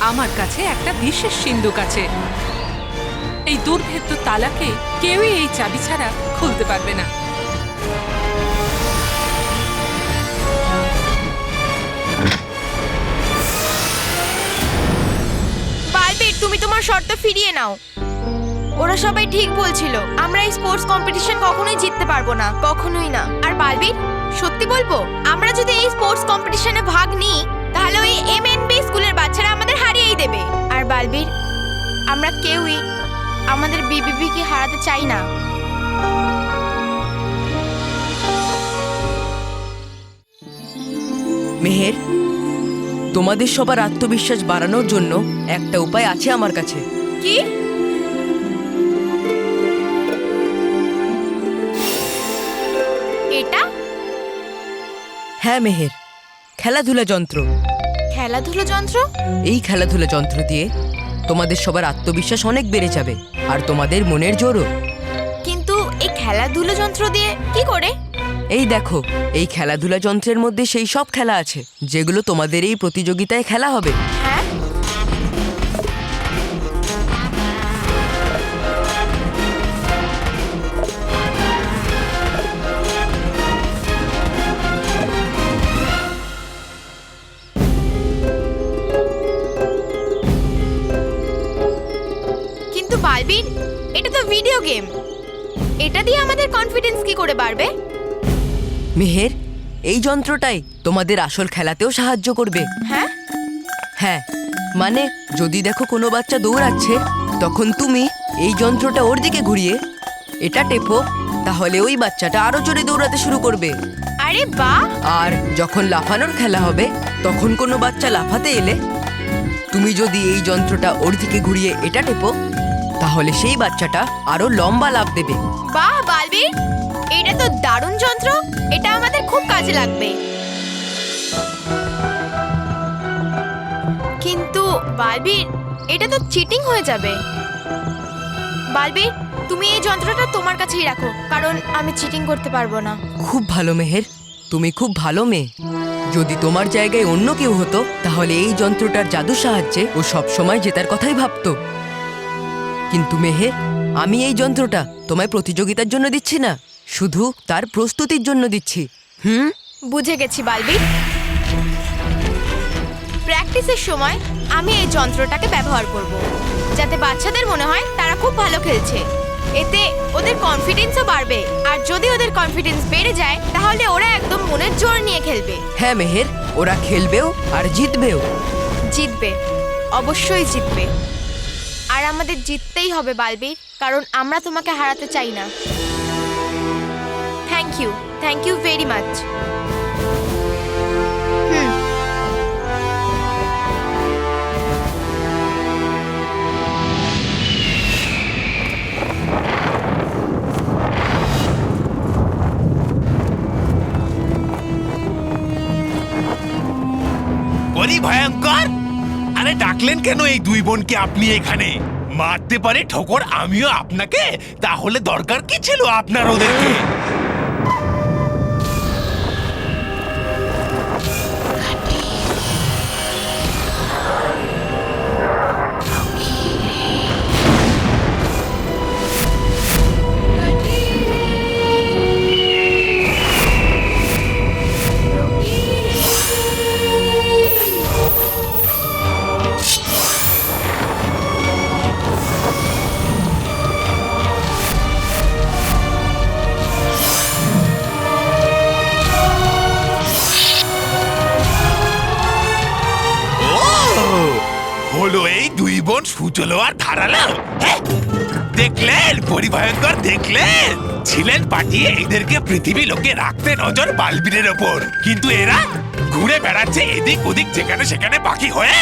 আমার কাছে একটা বিশেষ সিন্ধুক আছে। এই দুর্ভেদ্য তালাকে কেউই এই চাবি ছাড়া খুলতে পারবে না। বালবীর, তুমি তোমার শর্ত ফিরিয়ে নাও। ওরা সবাই ঠিক বলছিল, আমরা এই স্পোর্টস কম্পিটিশন কখনোই জিততে পারবো না, কখনোই না। আর বালবীর, সত্যি বলবো, আমরা যদি এই স্পোর্টস কম্পিটিশনে ভাগ নিই তাহলে ওই এমএনবি স্কুলের বাচ্চারা আমাদের হারিয়েই দেবে। আর বালবীর, আমরা কেউই আমাদের বিবিবিকে হারাতে চাই না। মেহের, তোমাদের সবার আত্মবিশ্বাস বাড়ানোর জন্য একটা উপায় আছে আমার কাছে। কি? এটা? হ্যাঁ মেহের, খেলাধুলা যন্ত্র। খেলাধুলো যন্ত্র? এই খেলাধুলা যন্ত্র দিয়ে তোমাদের সবার আত্মবিশ্বাস অনেক বেড়ে যাবে, আর তোমাদের মনের জোরও। কিন্তু এই খেলাধুলো যন্ত্র দিয়ে কি করে? এই দেখো, এই খেলাধুলা যন্ত্রের মধ্যে সেই সব খেলা আছে যেগুলো তোমাদের এই প্রতিযোগিতায় খেলা হবে। হ্যাঁ, কিন্তু বালবীর, এটা তো ভিডিও গেম। এটা দিয়ে আমাদের কনফিডেন্স কি করে বাড়বে? মেহের, এই যন্ত্রটাই তোমাদের আসল খেলাতেও সাহায্য করবে। হ্যাঁ, হ্যাঁ, মানে যদি দেখো কোনো বাচ্চা দৌড়াচ্ছে, তখন তুমি এই যন্ত্রটা ওর দিকে ঘুরিয়ে এটা টেপো, তাহলে ওই বাচ্চাটা আরো জোরে দৌড়াতে শুরু করবে। আরে বাহ! আর যখন লাফানোর খেলা হবে, তখন কোনো বাচ্চা লাফাতে এলে তুমি যদি এই যন্ত্রটা ওর দিকে ঘুরিয়ে এটা টেপো, তাহলে সেই বাচ্চাটা আরো লম্বা লাফ দেবে। বাহ বালবীর, এটা তো দারুণ যন্ত্র। এটা আমাদের খুব কাজে লাগবে। কিন্তু বালবীর, এটা তো চিটিং হয়ে যাবে। বালবীর, তুমি এই যন্ত্রটা তোমার কাছেই রাখো, কারণ আমি চিটিং করতে পারবো না। খুব ভালো মেহের, তুমি খুব ভালো মেয়ে। যদি তোমার জায়গায় অন্য কেউ হতো, তাহলে এই যন্ত্রটার জাদুর সাহায্যে ও সব সময় জেতার কথাই ভাবতো। কিন্তু মেহের, আমি এই যন্ত্রটা তোমায় প্রতিযোগিতার জন্য দিচ্ছি না, শুধু তার প্রস্তুতির জন্য দিচ্ছি। বুঝে গেছি বালবীর। প্র্যাকটিসের সময় আমি এই যন্ত্রটাকে ব্যবহার করব, যাতে বাচ্চাদের মনে হয় তারা খুব ভালো খেলছে। এতে ওদের কনফিডেন্সও বাড়বে, আর যদি ওদের কনফিডেন্স বেড়ে যায় তাহলে ওরা একদম মনের জোর নিয়ে খেলবে। হ্যাঁ মেহের, ওরা খেলবেও আর জিতবেও। জিতবে, অবশ্যই জিতবে। আর আমাদের জিততেই হবে বালবীর, কারণ আমরা তোমাকে হারাতে চাই না। Thank you very much. ওরে ভয়ঙ্কর! আরে ডাকলেন কেন এই দুই বোনকে আপনি এখানে? মারতে পারে ঠোকর আমিও আপনাকে, তাহলে দরকার কি ছিল আপনার ওদেরকে? হলো এই দুই বোন সুচলো আর ধারালো। হ্যাঁ, দেখলেন পরিভয়ঙ্কর, দেখলেন? ছিলেন পাঠিয়ে এদেরকে পৃথিবী লোকে রাখতে নজর বালবীরের ওপর, কিন্তু এরা ঘুরে বেড়াচ্ছে এদিক ওদিক যেখানে সেখানে পাখি হয়ে।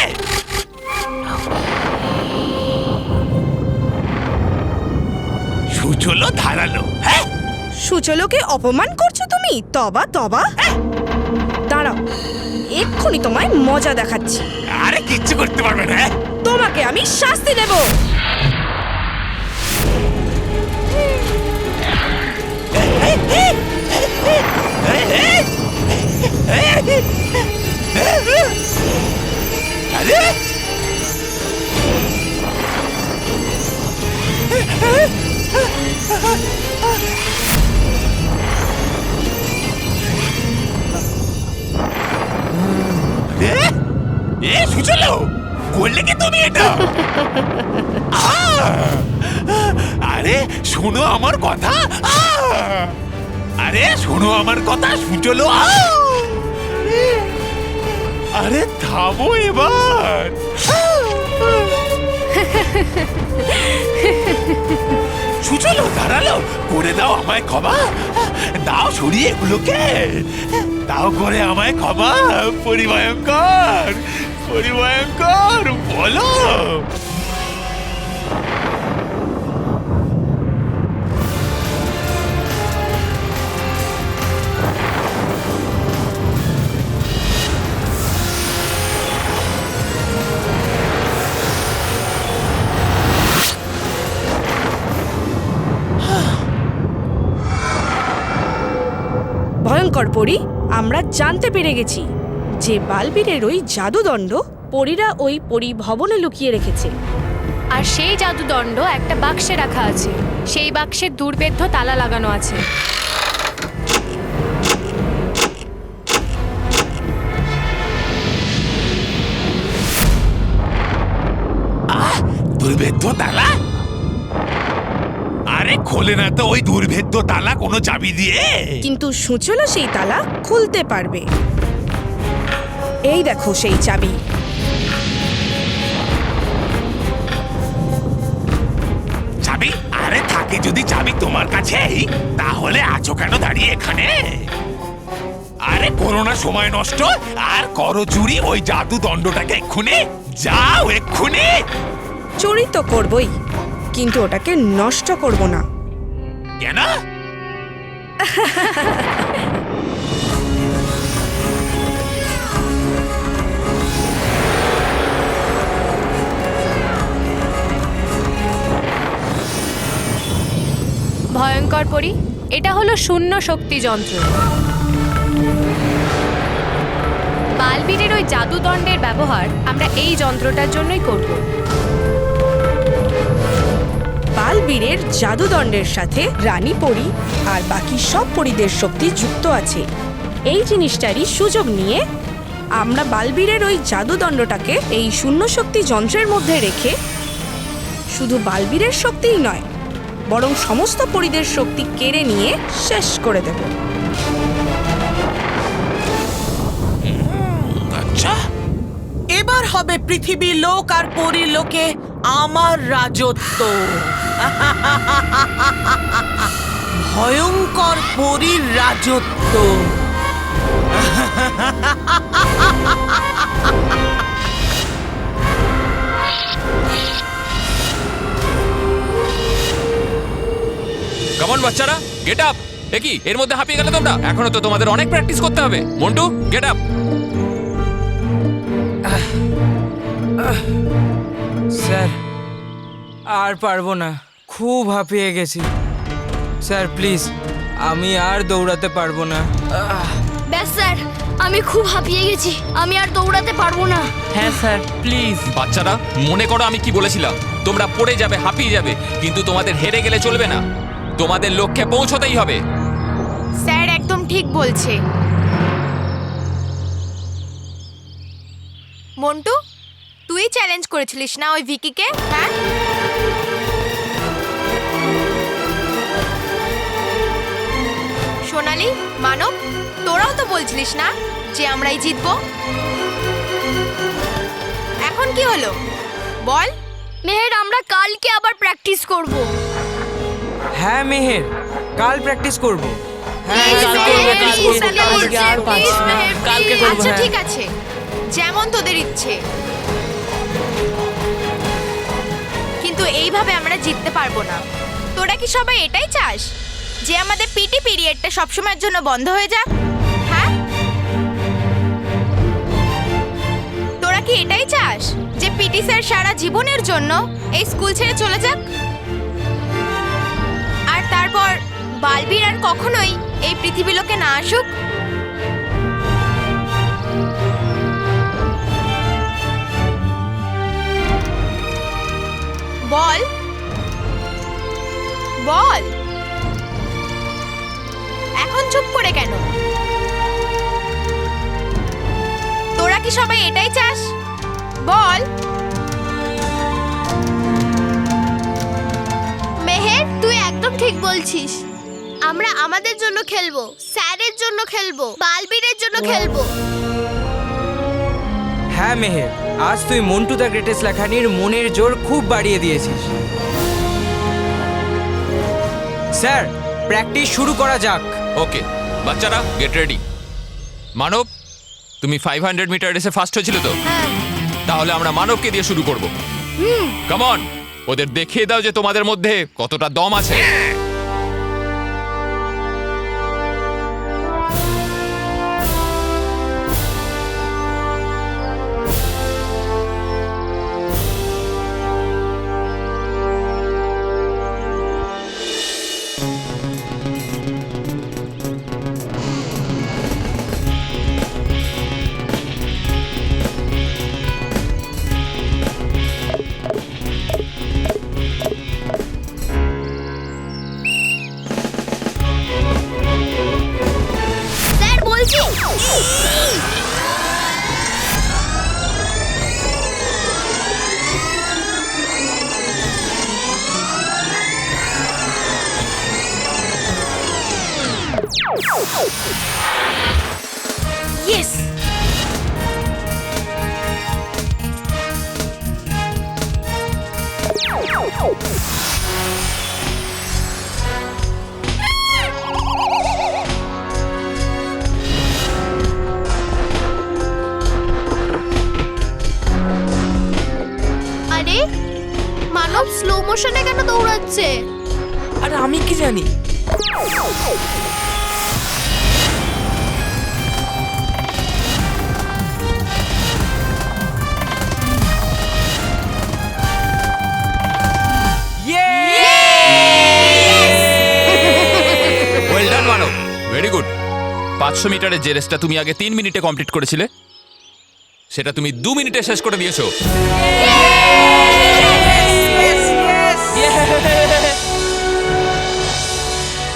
সুচলো ধারালো। হ্যাঁ, সুচলোকে অপমান করছো তুমি? তবা তবা, দাঁড়াও, এক্ষুনি তোমায় মজা দেখাচ্ছি। আরে কিচ্ছু করতে পারবে না। তোমাকে আমি শাস্তি দেব। আরে সুচলো করলে কি তুমি এটা? আরে শোনো আমার কথা, আরে শোনো আমার কথা সুচলো। আরে থামো এবার। সুচলো দাঁড়ালো, করে দাও আমায় ক্ষমা, দাও সরিয়ে এগুলোকে, দাও করে আমায় ক্ষমা। পরিভয়ঙ্কর, পরিভয়ঙ্কর বলো। ভয়ঙ্কর পরী, আমরা জানতে পেরে গেছি যে বালবীরের ওই জাদুদণ্ড পরীরা ওই পরিভবনে লুকিয়ে রেখেছে। আর সেই জাদুদণ্ড একটা বাক্সে রাখা আছে। সেই বাক্সের দুর্ভেদ্য তালা লাগানো আছে। দুর্ভেদ্য তালা? আরে খোলে না তো ওই দুর্ভেদ্য তালা কোনো চাবি দিয়ে। কিন্তু সুচলো সেই তালা খুলতে পারবে। এই দেখো সেই চাবি। চাবি? আরে থাকে যদি চাবি তোমার কাছেই, তাহলে আছো কেন দাঁড়িয়ে এখানে? আরে করো না সময় নষ্ট, আর করো চুরি ওই জাদু দণ্ডটাকে এক্ষুনি। যাও এক্ষুনি। চুরি তো করবই, কিন্তু ওটাকে নষ্ট করব না। কেন? ভয়ঙ্কর পরী, এটা হলো শূন্য শক্তি যন্ত্র। বালবীরের ওই জাদুদণ্ডের ব্যবহার আমরা এই যন্ত্রটার জন্যই করব। বালবীরের জাদুদণ্ডের সাথে রানী পরী আর বাকি সব পরীদের শক্তি যুক্ত আছে। এই জিনিসটারই সুযোগ নিয়ে আমরা বালবীরের ওই জাদুদণ্ডটাকে এই শূন্য শক্তি যন্ত্রের মধ্যে রেখে শুধু বালবীরের শক্তিই নয়, বরং সমস্ত পরীদের শক্তি কেড়ে নিয়ে শেষ করে দেব। আচ্ছা, এবার হবে পৃথিবী লোক আর পরিলোকে আমার রাজত্ব। ভয়ঙ্কর পরীর রাজত্ব। কামন বাচ্চারা, গেট আপ। কি এর মধ্যে হাঁপিয়ে গেলে তোমরা? এখনো তো তোমাদের অনেক প্র্যাকটিস করতে হবে। Montu, get up. স্যার আর পারবো না, খুব হাঁপিয়ে গেছি। স্যার প্লিজ, আমি আর দৌড়াতে পারবো না। ব্যাস স্যার, আমি খুব হাঁপিয়ে গেছি, আমি আর দৌড়াতে পারবো না। হ্যাঁ স্যার প্লিজ। বাচ্চারা, মনে করো আমি কি বলেছিলাম। তোমরা পড়ে যাবে, হাঁপিয়ে যাবে, কিন্তু তোমাদের হেরে গেলে চলবে না। তোমাদের লক্ষ্যে পৌঁছতেই হবে। স্যার একদম ঠিক বলছে। মন্টু, তুই চ্যালেঞ্জ করেছিলিস না ওই ভিকিকে? হ্যাঁ, সোনালি, মানব, তোরাও তো বলছিলিস না যে আমরাই জিতবো। এখন কি হলো বল? মেহের, আমরা কালকে আবার প্র্যাকটিস করব। হ্যাঁ মেহের, কাল প্র্যাকটিস করব। হ্যাঁ Please, কাল মেহের, করবো, কাল please, করবো, মেহের, আজকে আর please, পারছি না। মেহের, কালকে please। করবো। আচ্ছা হ্যাঁ। ঠিক আছে, যেমন তোদের ইচ্ছে, কিন্তু এইভাবে আমরা জিততে পারবো না। তোরা কি সবাই এটাই চাস যে আমাদের পিটি পিরিয়ডটা সবসময়ের জন্য বন্ধ হয়ে যাক? হ্যাঁ, তোরা কি এটাই চাস যে পিটি স্যার সারা জীবনের জন্য এই স্কুল ছেড়ে চলে যাক, আর তারপর বালবীর আর কখনোই এই পৃথিবীলোকে না আসুক? বল বল, এখন চুপ করে কেন? তোরা কি সবাই এটাই চাস বল। মেহের, তুই একদম ঠিক বলছিস। আমরা আমাদের জন্য খেলবো, স্যারের জন্য খেলবো, বালবীরের জন্য খেলবো। হ্যাঁ মেহের, আজ তুই মন্টু দ্য গ্রেটেস্ট লেখানির মনের জোর খুব বাড়িয়ে দিয়েছিস। স্যার, প্র্যাকটিস শুরু করা যাক। ওকে বাচ্চারা, গেট রেডি। মানব, তুমি 500 মিটার রেসে ফার্স্ট হয়েছিল তো? তাহলে আমরা মানবকে দিয়ে শুরু করব। কাম অন, ওদের দেখিয়ে দাও যে তোমাদের মধ্যে কতটা দম আছে। স্যার বলছি। ইয়েস। আরে মানব স্লো মোশনে কেন দৌড়াচ্ছে? আর আমি কি জানি? ওয়েল ডান মানব, ভেরি গুড। 500 মিটারের যে রেসটা তুমি আগে 3 মিনিটে কমপ্লিট করেছিলে, সেটা তুমি 2 মিনিটে শেষ করে দিয়েছো।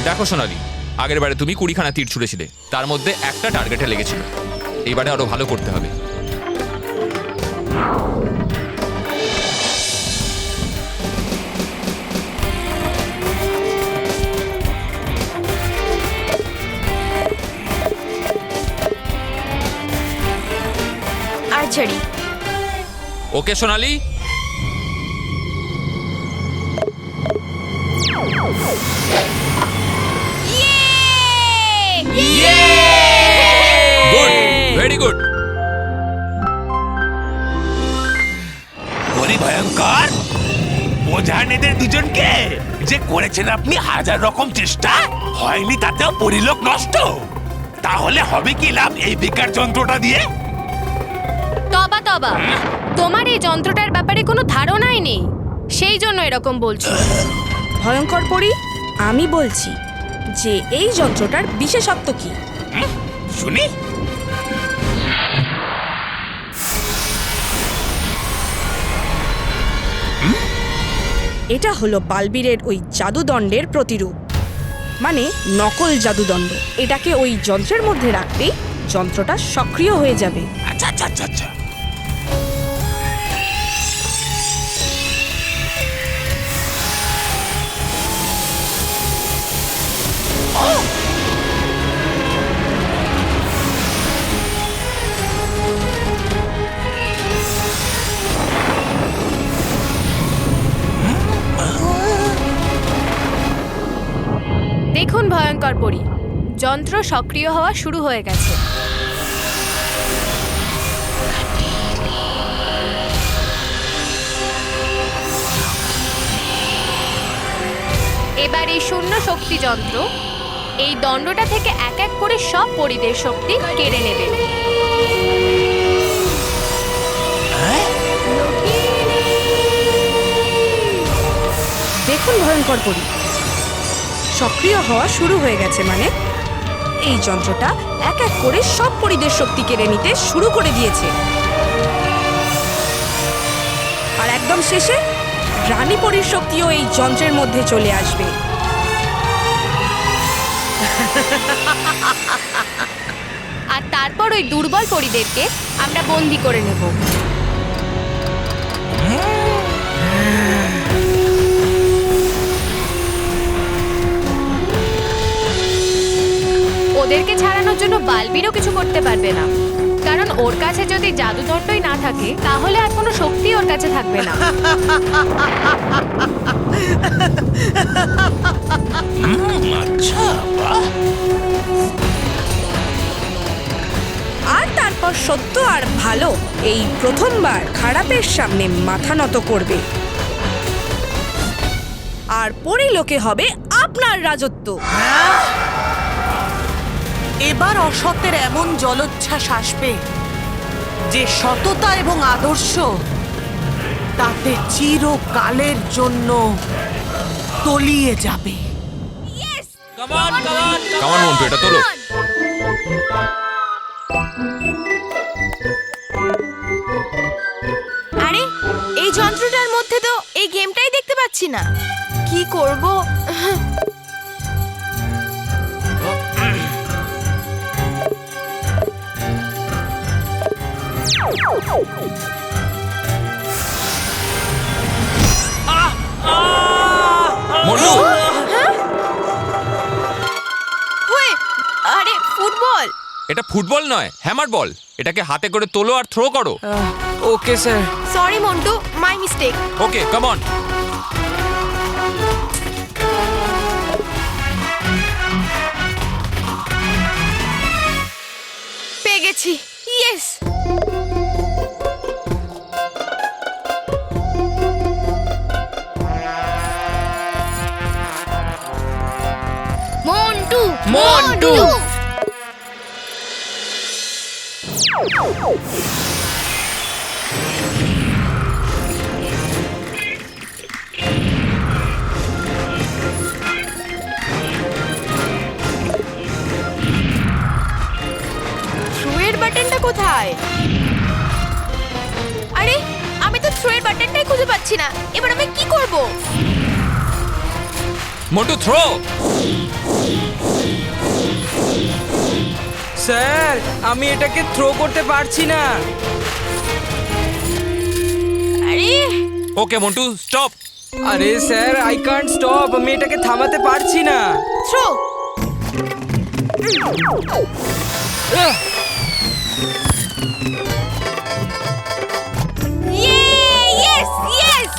দেখো সোনালি, আগের বারে তুমি 20খানা তীর ছুঁড়েছিলে, তার মধ্যে একটা টার্গেটে লেগেছিল। এইবারে আরো ভালো করতে হবে। আর্চারি। ওকে সোনালি, গুড, ভেরি গুড। পরিভয়ঙ্কর, বোঝান এদের দুজনকে যে করেছেন আপনি 1000 রকম চেষ্টা, হয়নি তাতেও পরিলোক নষ্ট। তাহলে হবে কি লাভ এই বেকার যন্ত্রটা দিয়ে? তবা তবা, তোমার এই যন্ত্রটার ব্যাপারে কোনো ধারণাই নেই, সেই জন্য এরকম বলছো। ভয়ঙ্কর পরি, আমি বলছি যে এই যন্ত্রটার বিশেষত্ব কি। শুনি। এটা হলো বালবীরের ওই জাদুদণ্ডের প্রতিরূপ, মানে নকল জাদুদণ্ড। এটাকে ওই যন্ত্রের মধ্যে রাখলেই যন্ত্রটা সক্রিয় হয়ে যাবে। আচ্ছা আচ্ছা আচ্ছা আচ্ছা। দেখুন ভয়ঙ্কর পরি, যন্ত্র সক্রিয় হওয়া শুরু হয়ে গেছে। এবার এই শূন্য শক্তি যন্ত্র এই দণ্ডটা থেকে এক এক করে সব পরিদের শক্তি কেড়ে নেবে। দেখুন ভয়ঙ্কর পরি, সক্রিয় হওয়া শুরু হয়ে গেছে, মানে এই যন্ত্রটা এক এক করে সব পরিদের শক্তি কেড়ে নিতে শুরু করে দিয়েছে। আর একদম শেষে রানী পরীর শক্তিও এই যন্ত্রের মধ্যে চলে আসবে। আর তারপর ওই দুর্বল পরিদেরকে আমরা বন্দি করে নেব। ওদেরকে ছাড়ানোর জন্য বালবীরও কিছু করতে পারবে না, কারণ ওর কাছে যদি জাদুদণ্ডই না থাকে তাহলে আর কোনো শক্তি ওর কাছে থাকবে না। আচ্ছা, বাহ। আর তারপর সত্য আর ভালো এই প্রথমবার খারাপের সামনে মাথা নত করবে, আর পরিলোকে হবে আপনার রাজত্ব। এবার অসত্যের এমন জলোচ্ছ্বাস আসবে যে সততা এবং আদর্শ তাতে চিরকালের জন্য তলিয়ে যাবে। কামান মন্টু, এটা তোলো। আরে এই যন্ত্রটার মধ্যে তো এই গেমটাই দেখতে পাচ্ছি না, কি করব? মন্টু, ওয়ে, আরে ফুটবল! এটা ফুটবল নয়, হ্যামার বল। এটাকে হাতে করে তোলো আর থ্রো করো। Okay sir. Sorry Montu, my mistake. Okay, come on. পেয়ে গেছি, ইয়েস! মন্টু মন্টু! থ্রো এর বাটনটা কোথায়? আরে আমি তো থ্রো এর বাটনটাই খুঁজে পাচ্ছি না, এবার আমি কি করব? মন্টু, থ্রো! স্যার, আমি এটাকে থ্রো করতে পারছি না। আরে ওকে মন্টু, স্টপ। আরে স্যার, আই কান্ট স্টপ। আমি এটাকে থামাতে পারছি না। Throw! Yes yes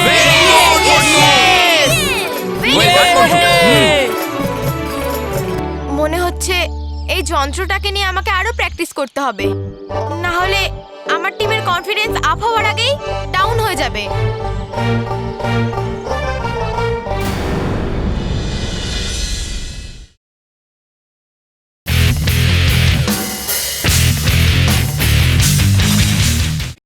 Very good, Montu. Well done, Montu. মনে হচ্ছে এই যন্ত্রটাকে নিয়ে আমাকে আরো প্র্যাকটিস করতে হবে, না হলে আমার টিমের কনফিডেন্স আপ হওয়ার আগেই ডাউন হয়ে যাবে।